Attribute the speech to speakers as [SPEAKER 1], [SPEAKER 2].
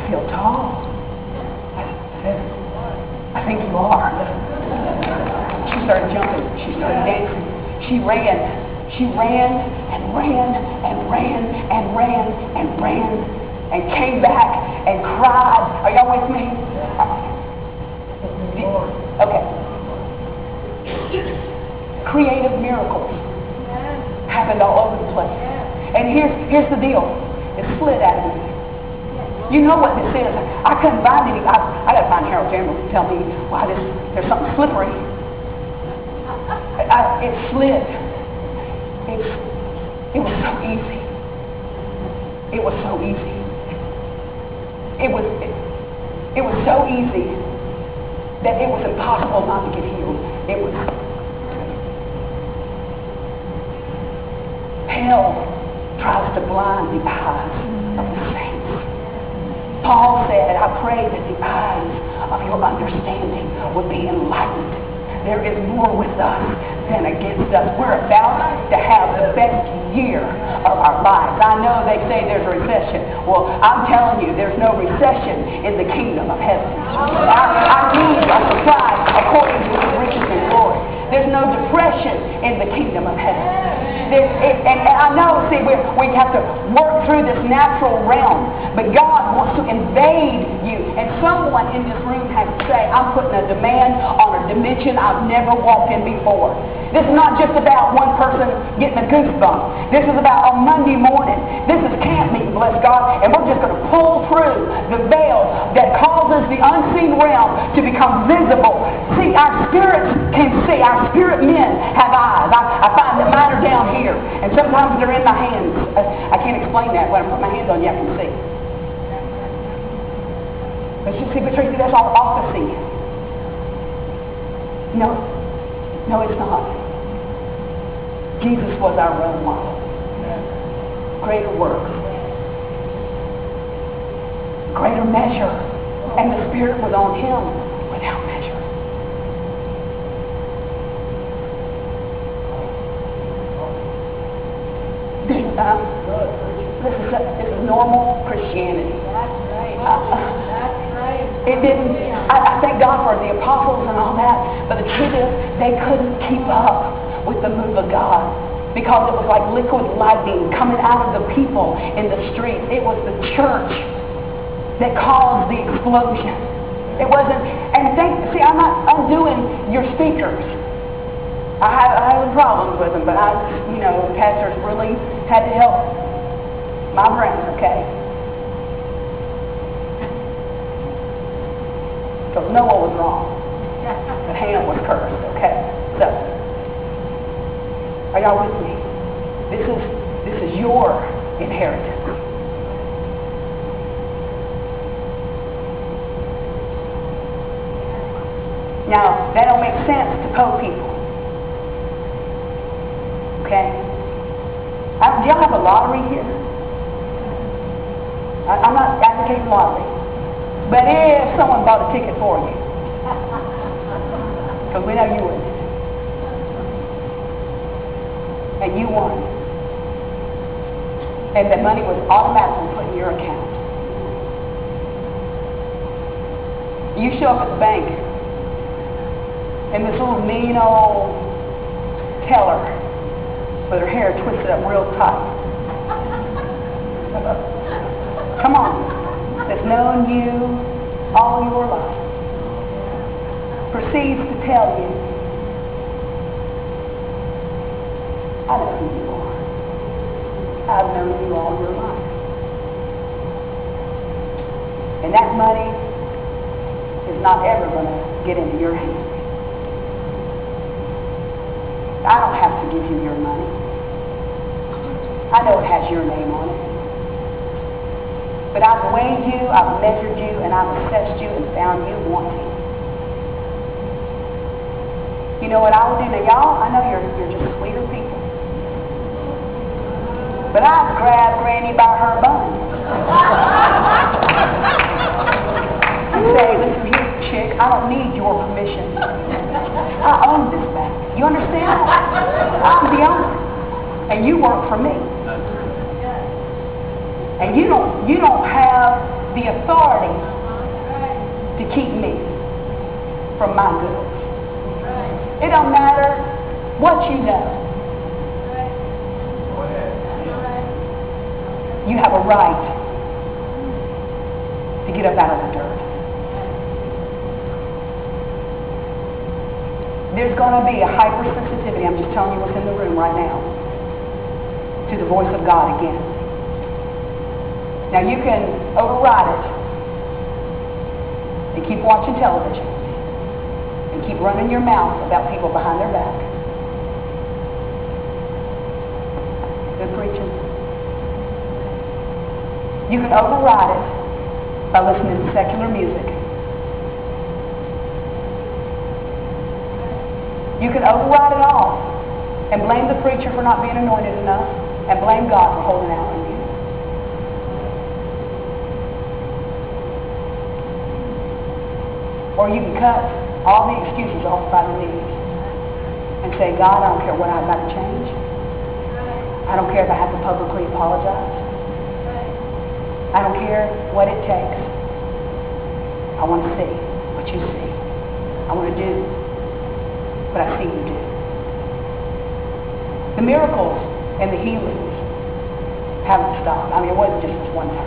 [SPEAKER 1] feel tall. I said, I think you are. She started jumping. She started dancing. She ran. She ran and ran and ran and ran and ran and came back and cried. Are y'all with me? Okay. Creative miracles happened all over the place. And here's the deal. It slid out of me. You know what this is. I couldn't find any. I got to find Harold Jammer to tell me why there's something slippery. It slid. It was so easy. It was so easy. It was so easy that it was impossible not to get healed. It was. Hell tries to blind the eyes of the saints. Paul said, I pray that the eyes of your understanding would be enlightened. There is more with us than against us. We're about to have the best year of our lives. I know they say there's a recession. Well, I'm telling you, there's no recession in the kingdom of heaven. Our needs are supplied according to his riches and glory. There's no depression in the kingdom of heaven. And I know, see, we have to work through this natural realm, but God wants to invade you. And someone in this room has to say, I'm putting a demand on a dimension I've never walked in before. This is not just about one person getting a goosebump. This is about on Monday morning. This is camp meeting, bless God, and we're just going to pull through the veil that causes the unseen realm to become visible. See, our spirits can see. Our spirit men have eyes. I find that mine are down here, and sometimes they're in my hands. I can't explain that. When I put my hands on you, I can see. But you see, Tracy, that's all prophecy. No, it's not. Jesus was our role model. Greater works. Greater measure. And the Spirit was on him without measure. This is normal Christianity.
[SPEAKER 2] That's right. That's right.
[SPEAKER 1] It didn't. I thank God for the apostles and all that, but the truth is, they couldn't keep up with the move of God because it was like liquid lightning coming out of the people in the streets. It was the church that caused the explosion. It wasn't. And see, I'm not undoing your speakers. I have problems with them, but pastors really had to help my brain, okay? So Noah was wrong, but Ham was cursed, okay? So, are y'all with me? This is your inheritance. Now, that don't make sense to poor people. Okay? Do y'all have a lottery here? I'm not advocating lottery. But if someone bought a ticket for you, because we know you would, and you won, and the money was automatically put in your account, you show up at the bank, and this little mean old teller with her hair twisted up real tight. Come on. That's known you all your life. Proceeds to tell you, I know who you are. I've known you all your life. And that money is not ever going to get into your hands. I don't have to give you your money. I know it has your name on it. But I've weighed you, I've measured you, and I've assessed you and found you wanting. You know what I would do? Now, y'all, I know you're just sweeter people. But I'd grab Granny by her bun. And say, listen here, chick, I don't need your permission. I own this bank. You understand? I'm the owner. And you work for me. And you don't have the authority to keep me from my goods. It don't matter what you know. You have a right to get up out of the dirt. There's going to be a hypersensitivity, I'm just telling you what's in the room right now, to the voice of God again. Now you can override it and keep watching television and keep running your mouth about people behind their back. Good preaching. You can override it by listening to secular music. You can override it all and blame the preacher for not being anointed enough and blame God for holding out on you. Or you can cut all the excuses off by the knees and say, God, I don't care what I've got to change. I don't care if I have to publicly apologize. I don't care what it takes. I want to see what you see. I want to do what I see you do. The miracles and the healings haven't stopped. I mean, it wasn't just this one time.